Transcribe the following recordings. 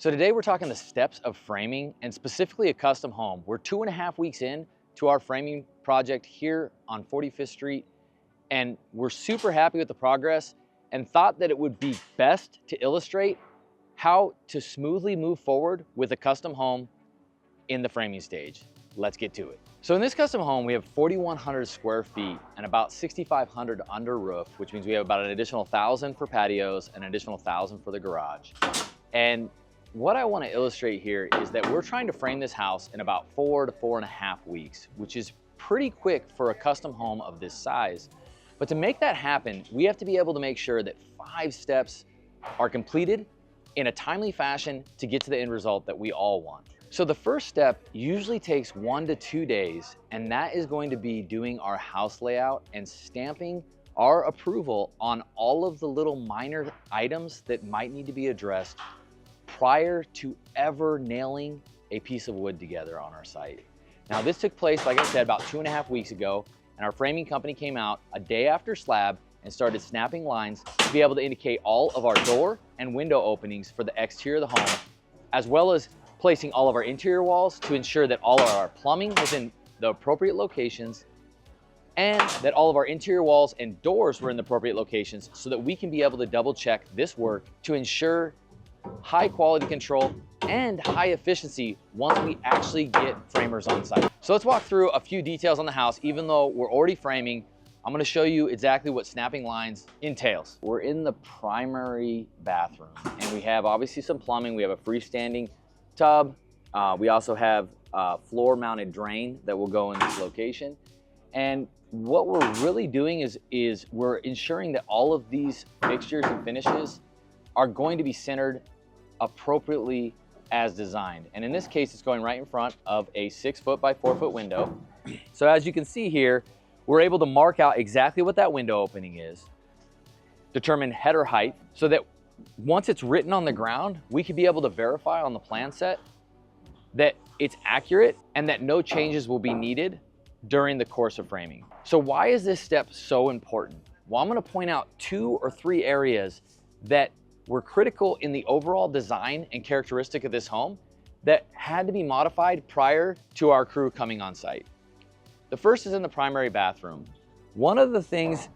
So today we're talking the steps of framing and specifically a custom home. We're 2.5 weeks in to our framing project here on 45th Street, and we're super happy with the progress and thought that it would be best to illustrate how to smoothly move forward with a custom home in the framing stage. Let's get to it. So in this custom home, we have 4,100 square feet and about 6,500 under roof, which means we have about an additional 1,000 for patios and an additional 1,000 for the garage. And what I want to illustrate here is that we're trying to frame this house in about 4 to 4.5 weeks, which is pretty quick for a custom home of this size. But to make that happen, we have to be able to make sure that 5 steps are completed in a timely fashion to get to the end result that we all want. So the first step usually takes 1 to 2 days, and that is going to be doing our house layout and stamping our approval on all of the little minor items that might need to be addressed prior to ever nailing a piece of wood together on our site. Now this took place, like I said, about 2.5 weeks ago, and our framing company came out a day after slab and started snapping lines to be able to indicate all of our door and window openings for the exterior of the home, as well as placing all of our interior walls to ensure that all of our plumbing was in the appropriate locations and that all of our interior walls and doors were in the appropriate locations so that we can be able to double check this work to ensure high quality control and high efficiency once we actually get framers on site. So let's walk through a few details on the house. Even though we're already framing, I'm going to show you exactly what snapping lines entails. We're in the primary bathroom and we have obviously some plumbing. We have a freestanding tub. We also have a floor mounted drain that will go in this location. And what we're really doing is we're ensuring that all of these fixtures and finishes are going to be centered appropriately as designed. And in this case, it's going right in front of a 6-foot by 4-foot window. So as you can see here, we're able to mark out exactly what that window opening is, determine header height, so that once it's written on the ground, we can be able to verify on the plan set that it's accurate and that no changes will be needed during the course of framing. So why is this step so important? Well, I'm going to point out 2 or 3 areas that were critical in the overall design and characteristic of this home that had to be modified prior to our crew coming on site. The first is in the primary bathroom. One of the things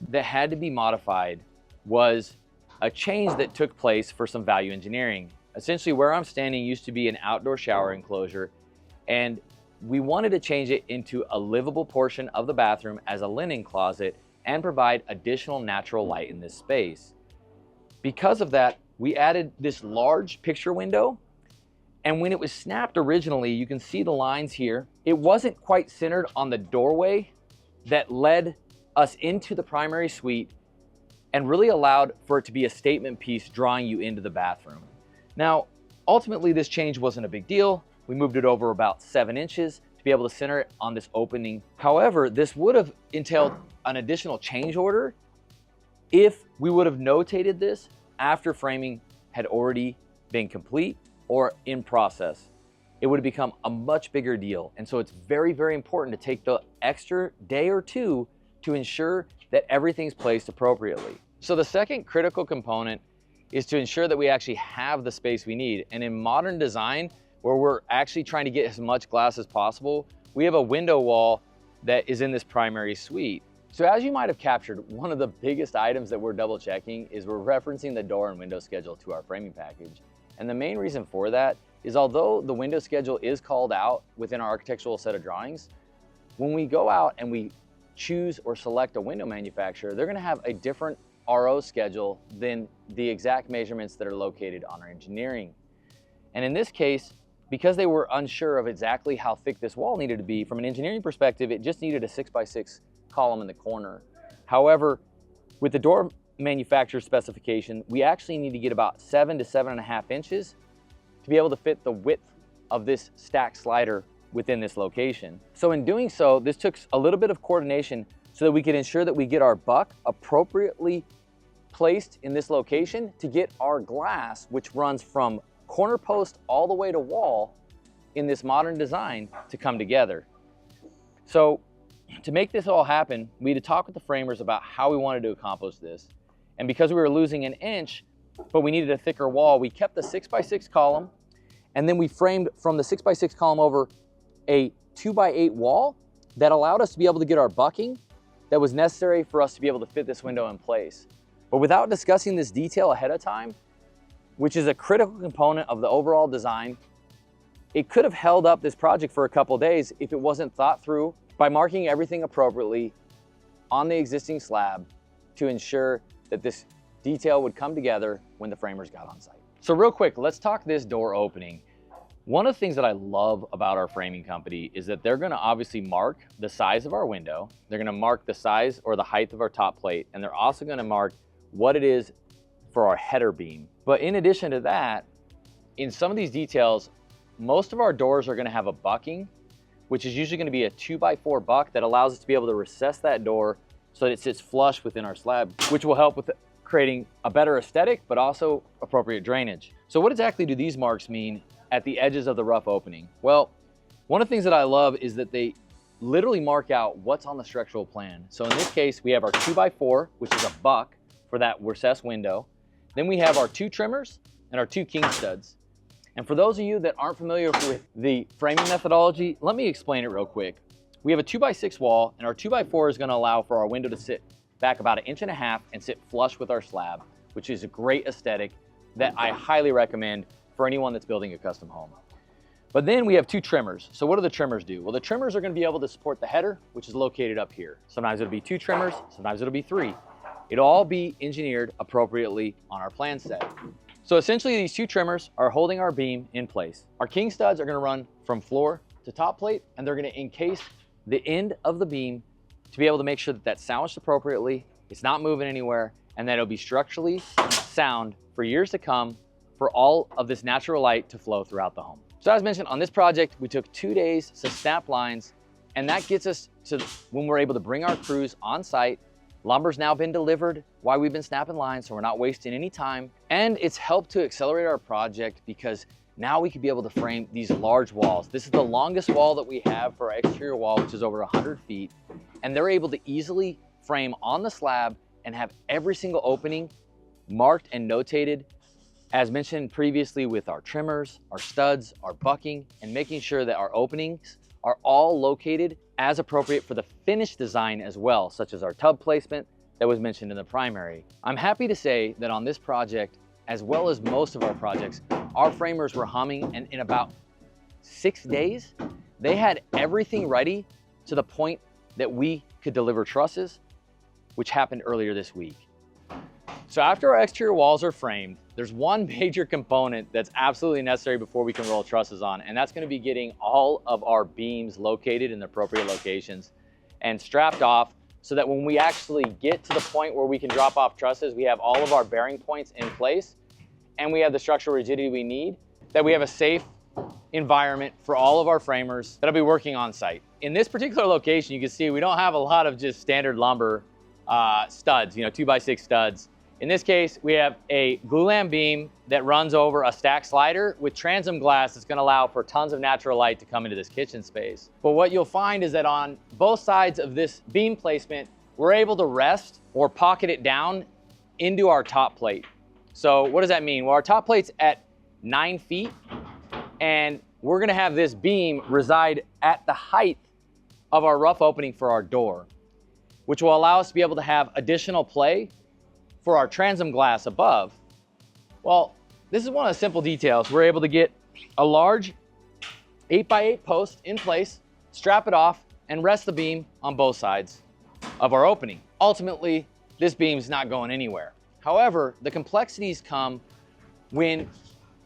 that had to be modified was a change that took place for some value engineering. Essentially, where I'm standing used to be an outdoor shower enclosure, and we wanted to change it into a livable portion of the bathroom as a linen closet and provide additional natural light in this space. Because of that, we added this large picture window, and when it was snapped originally, you can see the lines here. It wasn't quite centered on the doorway that led us into the primary suite and really allowed for it to be a statement piece drawing you into the bathroom. Now, ultimately, this change wasn't a big deal. We moved it over about 7 inches to be able to center it on this opening. However, this would have entailed an additional change order if we would have notated this after framing had already been complete or in process. It would have become a much bigger deal. And so it's very, very important to take the extra day or 2 to ensure that everything's placed appropriately. So the second critical component is to ensure that we actually have the space we need. And in modern design, where we're actually trying to get as much glass as possible, we have a window wall that is in this primary suite. So as you might have captured, one of the biggest items that we're double checking is we're referencing the door and window schedule to our framing package. And the main reason for that is although the window schedule is called out within our architectural set of drawings, when we go out and we choose or select a window manufacturer, they're gonna have a different RO schedule than the exact measurements that are located on our engineering. And in this case, because they were unsure of exactly how thick this wall needed to be, from an engineering perspective, it just needed a 6x6 column in the corner. However, with the door manufacturer specification, we actually need to get about 7 to 7.5 inches to be able to fit the width of this stack slider within this location. So in doing so, this took a little bit of coordination so that we could ensure that we get our buck appropriately placed in this location to get our glass, which runs from corner post all the way to wall in this modern design, to come together. So to make this all happen, we had to talk with the framers about how we wanted to accomplish this. And because we were losing an inch, but we needed a thicker wall, we kept the 6x6 column, and then we framed from the 6x6 column over a 2x8 wall that allowed us to be able to get our bucking that was necessary for us to be able to fit this window in place. But without discussing this detail ahead of time, which is a critical component of the overall design, it could have held up this project for a couple days if it wasn't thought through by marking everything appropriately on the existing slab to ensure that this detail would come together when the framers got on site. So real quick, let's talk this door opening. One of the things that I love about our framing company is that they're gonna obviously mark the size of our window, they're gonna mark the size or the height of our top plate, and they're also gonna mark what it is for our header beam. But in addition to that, in some of these details, most of our doors are gonna have a bucking, which is usually gonna be a 2x4 buck that allows us to be able to recess that door so that it sits flush within our slab, which will help with creating a better aesthetic, but also appropriate drainage. So what exactly do these marks mean at the edges of the rough opening? Well, one of the things that I love is that they literally mark out what's on the structural plan. So in this case, we have our 2x4, which is a buck for that recessed window. Then we have our 2 trimmers and our 2 king studs. And for those of you that aren't familiar with the framing methodology, let me explain it real quick. We have a 2x6 wall, and our 2x4 is gonna allow for our window to sit back about 1.5 inches and sit flush with our slab, which is a great aesthetic that I highly recommend for anyone that's building a custom home. But then we have 2 trimmers. So what do the trimmers do? Well, the trimmers are gonna be able to support the header, which is located up here. Sometimes it'll be 2 trimmers, sometimes it'll be 3. It'll all be engineered appropriately on our plan set. So essentially these 2 trimmers are holding our beam in place. Our king studs are gonna run from floor to top plate, and they're gonna encase the end of the beam to be able to make sure that that's sandwiched appropriately, it's not moving anywhere, and that it'll be structurally sound for years to come for all of this natural light to flow throughout the home. So as mentioned, on this project, we took 2 days to snap lines, and that gets us to when we're able to bring our crews on site. Lumber's now been delivered while we've been snapping lines, so we're not wasting any time. And it's helped to accelerate our project because now we could be able to frame these large walls. This is the longest wall that we have for our exterior wall, which is over 100 feet. And they're able to easily frame on the slab and have every single opening marked and notated, as mentioned previously, with our trimmers, our studs, our bucking, and making sure that our openings are all located as appropriate for the finished design as well, such as our tub placement that was mentioned in the primary. I'm happy to say that on this project, as well as most of our projects, our framers were humming, and in about 6 days, they had everything ready to the point that we could deliver trusses, which happened earlier this week. So after our exterior walls are framed, there's one major component that's absolutely necessary before we can roll trusses on, and that's gonna be getting all of our beams located in the appropriate locations and strapped off so that when we actually get to the point where we can drop off trusses, we have all of our bearing points in place and we have the structural rigidity we need, that we have a safe environment for all of our framers that'll be working on site. In this particular location, you can see we don't have a lot of just standard lumber studs, 2x6 studs. In this case, we have a glulam beam that runs over a stack slider with transom glass that's gonna allow for tons of natural light to come into this kitchen space. But what you'll find is that on both sides of this beam placement, we're able to rest or pocket it down into our top plate. So what does that mean? Well, our top plate's at 9 feet, and we're gonna have this beam reside at the height of our rough opening for our door, which will allow us to be able to have additional play for our transom glass above. Well, this is one of the simple details. We're able to get a large 8x8 post in place, strap it off, and rest the beam on both sides of our opening. Ultimately, this beam's not going anywhere. However, the complexities come when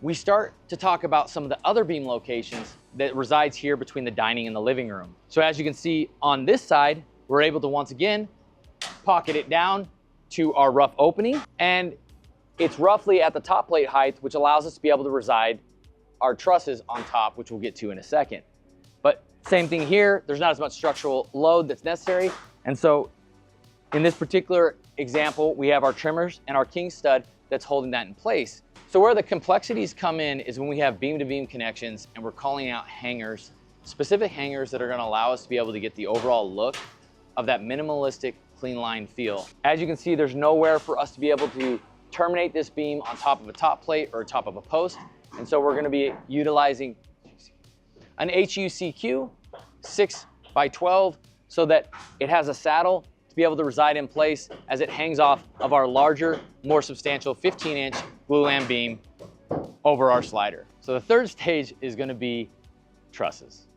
we start to talk about some of the other beam locations that resides here between the dining and the living room. So as you can see on this side, we're able to once again pocket it down to our rough opening, and it's roughly at the top plate height, which allows us to be able to reside our trusses on top, which we'll get to in a second. But same thing here, there's not as much structural load that's necessary. And so in this particular example, we have our trimmers and our king stud that's holding that in place. So where the complexities come in is when we have beam to beam connections and we're calling out hangers, specific hangers that are gonna allow us to be able to get the overall look of that minimalistic clean line feel. As you can see, there's nowhere for us to be able to terminate this beam on top of a top plate or top of a post. And so we're gonna be utilizing an HUCQ 6x12 so that it has a saddle to be able to reside in place as it hangs off of our larger, more substantial 15-inch glulam beam over our slider. So the third stage is gonna be trusses.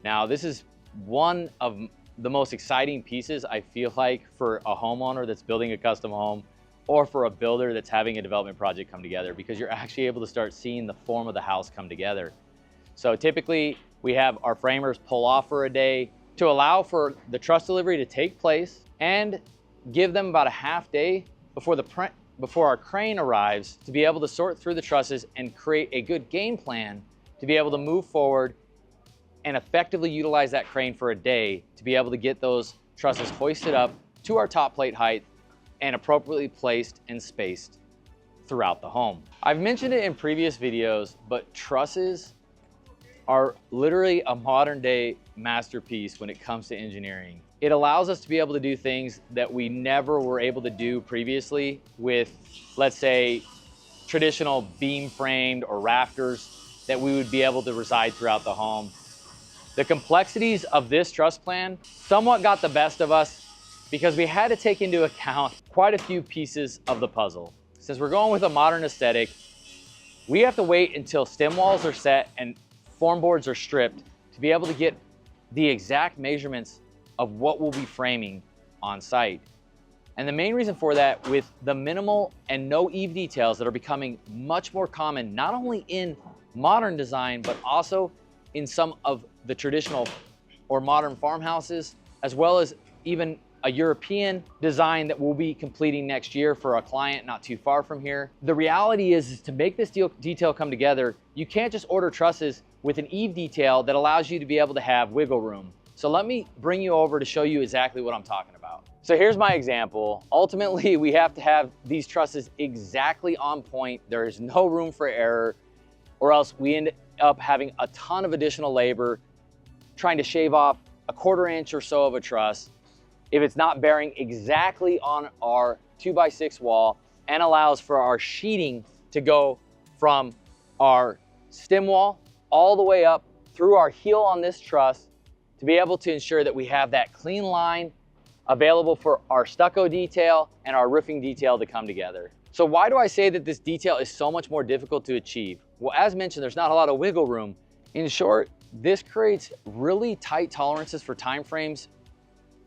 Now, this is one of the most exciting pieces, I feel like, for a homeowner that's building a custom home or for a builder that's having a development project come together, because you're actually able to start seeing the form of the house come together. So typically we have our framers pull off for a day to allow for the truss delivery to take place and give them about a half day before our crane arrives to be able to sort through the trusses and create a good game plan to be able to move forward and effectively utilize that crane for a day to be able to get those trusses hoisted up to our top plate height and appropriately placed and spaced throughout the home. I've mentioned it in previous videos, but trusses are literally a modern day masterpiece when it comes to engineering. It allows us to be able to do things that we never were able to do previously with, let's say, traditional beam framed or rafters that we would be able to reside throughout the home. The complexities of this truss plan somewhat got the best of us because we had to take into account quite a few pieces of the puzzle. Since we're going with a modern aesthetic, we have to wait until stem walls are set and form boards are stripped to be able to get the exact measurements of what we'll be framing on site. And the main reason for that, with the minimal and no eave details that are becoming much more common, not only in modern design, but also in some of the traditional or modern farmhouses, as well as even a European design that we'll be completing next year for a client not too far from here. The reality is to make this detail come together, you can't just order trusses with an eave detail that allows you to be able to have wiggle room. So let me bring you over to show you exactly what I'm talking about. So here's my example. Ultimately, we have to have these trusses exactly on point. There is no room for error, or else we end up having a ton of additional labor trying to shave off a 1/4 inch or so of a truss if it's not bearing exactly on our 2x6 wall, and allows for our sheeting to go from our stem wall all the way up through our heel on this truss to be able to ensure that we have that clean line available for our stucco detail and our roofing detail to come together. So why do I say that this detail is so much more difficult to achieve? Well, as mentioned, there's not a lot of wiggle room. In short, this creates really tight tolerances for time frames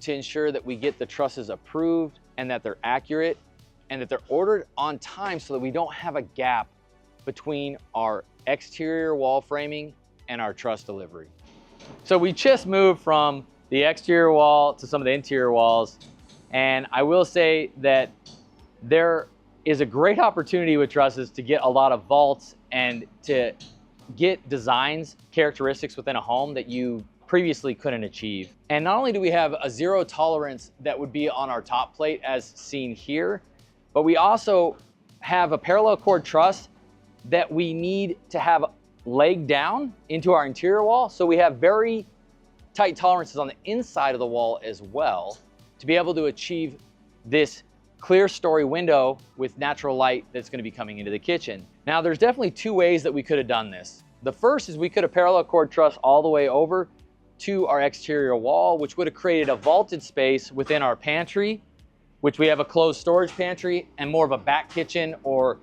to ensure that we get the trusses approved and that they're accurate and that they're ordered on time so that we don't have a gap between our exterior wall framing and our truss delivery. So we just moved from the exterior wall to some of the interior walls, and I will say that there is a great opportunity with trusses to get a lot of vaults and to get designs, characteristics within a home that you previously couldn't achieve. And not only do we have a zero tolerance that would be on our top plate as seen here, but we also have a parallel cord truss that we need to have laid down into our interior wall. So we have very tight tolerances on the inside of the wall as well to be able to achieve this clear story window with natural light that's going to be coming into the kitchen. Now, there's definitely two ways that we could have done this. The first is we could have parallel cord truss all the way over to our exterior wall, which would have created a vaulted space within our pantry, which we have a closed storage pantry and more of a back kitchen or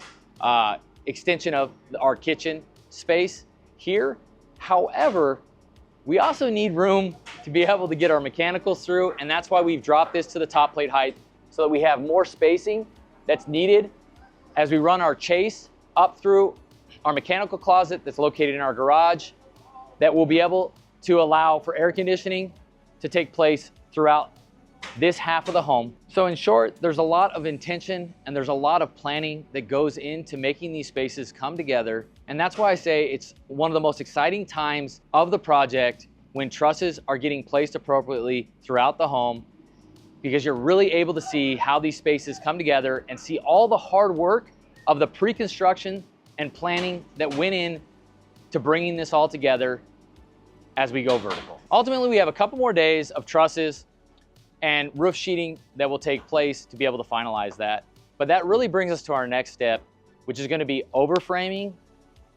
extension of our kitchen space here. However, we also need room to be able to get our mechanicals through, and that's why we've dropped this to the top plate height so that we have more spacing that's needed as we run our chase up through our mechanical closet that's located in our garage, that will be able to allow for air conditioning to take place throughout this half of the home. So in short, there's a lot of intention and there's a lot of planning that goes into making these spaces come together. And that's why I say it's one of the most exciting times of the project when trusses are getting placed appropriately throughout the home, because you're really able to see how these spaces come together and see all the hard work of the pre-construction and planning that went in to bringing this all together as we go vertical. Ultimately, we have a couple more days of trusses and roof sheeting that will take place to be able to finalize that. But that really brings us to our next step, which is going to be overframing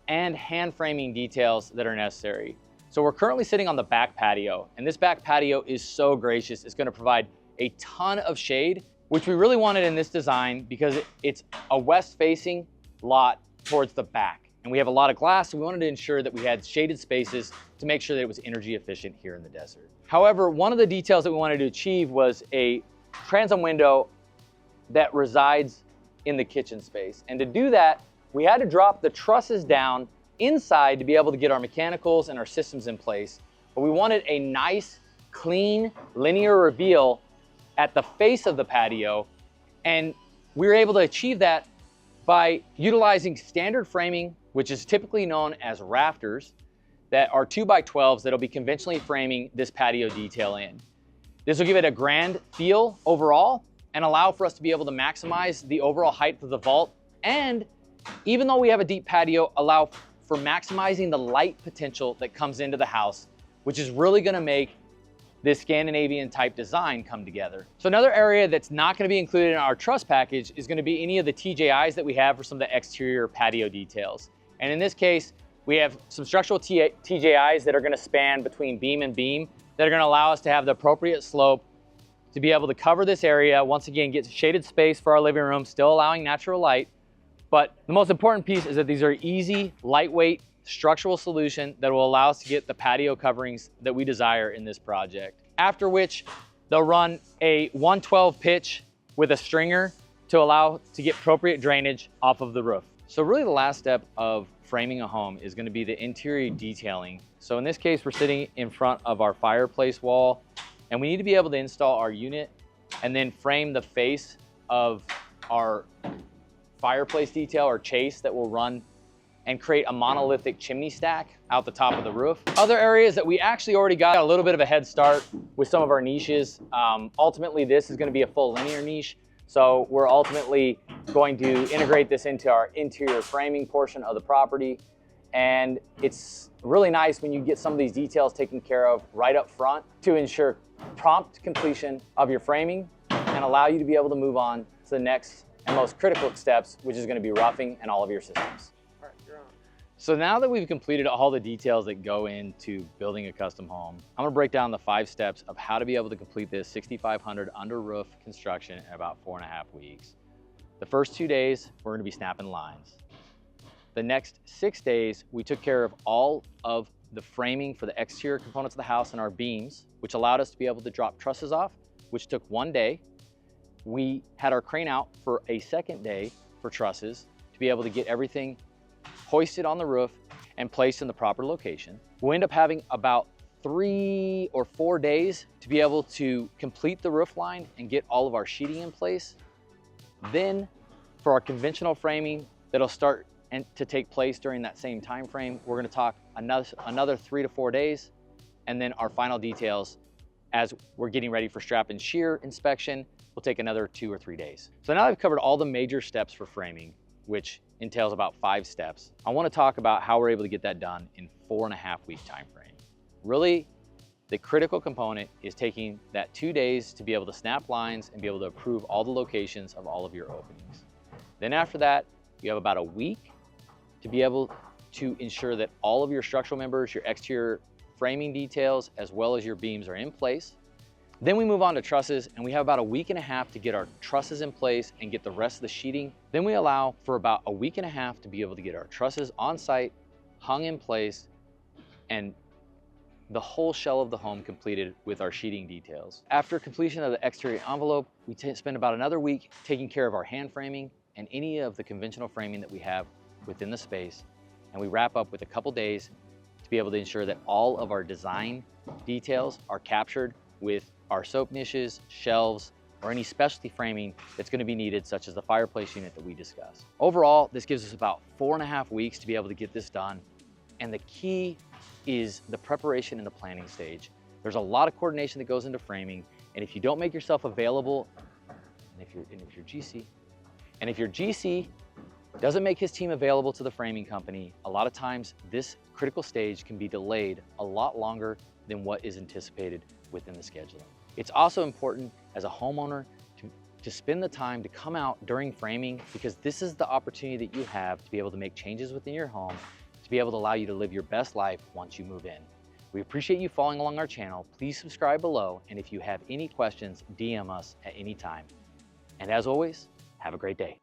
and hand framing details that are necessary. So we're currently sitting on the back patio, and this back patio is so gracious. It's going to provide a ton of shade, which we really wanted in this design because it's a west-facing lot towards the back. And we have a lot of glass, so we wanted to ensure that we had shaded spaces to make sure that it was energy efficient here in the desert. However, one of the details that we wanted to achieve was a transom window that resides in the kitchen space. And to do that, we had to drop the trusses down inside to be able to get our mechanicals and our systems in place. But we wanted a nice, clean, linear reveal at the face of the patio. And we were able to achieve that by utilizing standard framing, which is typically known as rafters, that are 2x12s that'll be conventionally framing this patio detail in. This will give it a grand feel overall and allow for us to be able to maximize the overall height of the vault. And even though we have a deep patio, allow for maximizing the light potential that comes into the house, which is really gonna make this Scandinavian type design come together. So another area that's not gonna be included in our truss package is gonna be any of the TJIs that we have for some of the exterior patio details. And in this case, we have some structural TJIs that are gonna span between beam and beam that are gonna allow us to have the appropriate slope to be able to cover this area. Once again, get shaded space for our living room, still allowing natural light. But the most important piece is that these are easy, lightweight, structural solution that will allow us to get the patio coverings that we desire in this project. After which, they'll run a 112 pitch with a stringer to allow to get appropriate drainage off of the roof. So really the last step of framing a home is gonna be the interior detailing. So in this case, we're sitting in front of our fireplace wall, and we need to be able to install our unit and then frame the face of our fireplace detail or chase that will run and create a monolithic chimney stack out the top of the roof. Other areas that we actually already got a little bit of a head start with some of our niches. Ultimately, this is gonna be a full linear niche. So we're ultimately going to integrate this into our interior framing portion of the property. And it's really nice when you get some of these details taken care of right up front to ensure prompt completion of your framing and allow you to be able to move on to the next and most critical steps, which is going to be roughing and all of your systems. All right, you're on. So now that we've completed all the details that go into building a custom home, I'm going to break down the 5 steps of how to be able to complete this 6,500 under roof construction in about 4.5 weeks. The first 2 days, we're going to be snapping lines. The next 6 days, we took care of all of the framing for the exterior components of the house and our beams, which allowed us to be able to drop trusses off, which took 1 day. We had our crane out for a 2nd day for trusses to be able to get everything hoisted on the roof and placed in the proper location. We'll end up having about 3 or 4 days to be able to complete the roof line and get all of our sheeting in place. Then for our conventional framing that'll start and to take place during that same time frame, we're going to talk another 3 to 4 days, and then our final details as we're getting ready for strap and shear inspection will take another 2 or 3 days. So now I've covered all the major steps for framing, which entails about 5 steps. I want to talk about how we're able to get that done in 4.5 week time frame. Really, the critical component is taking that 2 days to be able to snap lines and be able to approve all the locations of all of your openings. Then after that, you have about a week to be able to ensure that all of your structural members, your exterior framing details, as well as your beams are in place. Then we move on to trusses, and we have about a week and a half to get our trusses in place and get the rest of the sheeting. Then we allow for about a week and a half to be able to get our trusses on site, hung in place, and the whole shell of the home completed with our sheeting details. After completion of the exterior envelope, we spend about another week taking care of our hand framing and any of the conventional framing that we have within the space. And we wrap up with a couple days to be able to ensure that all of our design details are captured with our soap niches, shelves, or any specialty framing that's going to be needed, such as the fireplace unit that we discussed. Overall, this gives us about 4.5 weeks to be able to get this done. And the key is the preparation and the planning stage. There's a lot of coordination that goes into framing, and if you don't make yourself available, and if your GC doesn't make his team available to the framing company, a lot of times this critical stage can be delayed a lot longer than what is anticipated within the scheduling. It's also important as a homeowner to to spend the time to come out during framing, because this is the opportunity that you have to be able to make changes within your home, to be able to allow you to live your best life once you move in. We appreciate you following along our channel. Please subscribe below, and if you have any questions, DM us at any time. And as always, have a great day.